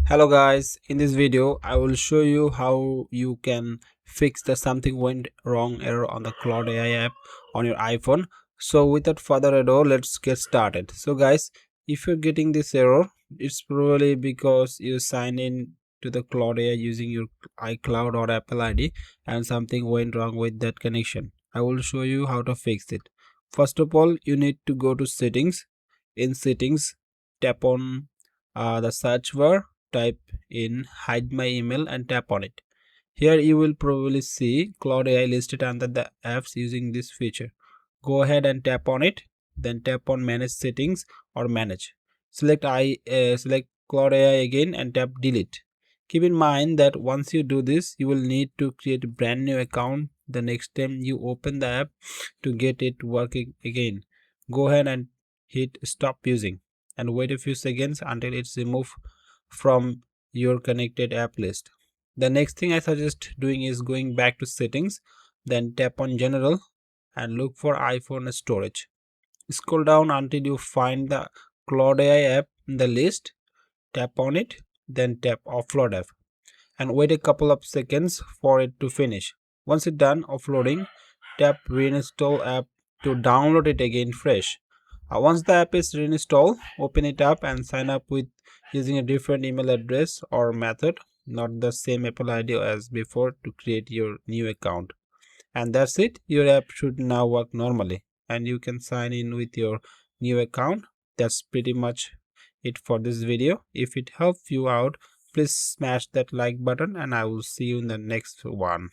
Hello guys, in this video I will show you how you can fix the something went wrong error on the Claude AI app on your iPhone. So without further ado, let's get started. So guys, if you're getting this error, it's probably because you sign in to the Claude AI using your iCloud or Apple ID and something went wrong with that connection. I will show you how to fix it. First of all, you need to go to settings. In settings, tap on the search bar, type in hide my email and tap on it. Here you will probably see Claude AI listed under the apps using this feature. Go ahead and tap on it, then tap on manage settings or manage. Select Claude AI again and tap delete. Keep in mind that once you do this, you will need to create a brand new account the next time you open the app to get it working again. Go ahead and hit stop using and wait a few seconds until it's removed from your connected app list. The next thing I suggest doing is going back to settings, then tap on general and look for iPhone storage. Scroll down until you find the Claude AI app in the list, tap on it, then tap offload app and wait a couple of seconds for it to finish. Once it's done offloading, tap reinstall app to download it again fresh. Once the app is reinstalled, open it up and sign up with using a different email address or method, not the same Apple ID as before, to create your new account. And that's it. Your app should now work normally and you can sign in with your new account. That's pretty much it for this video. If it helped you out, please smash that like button and I will see you in the next one.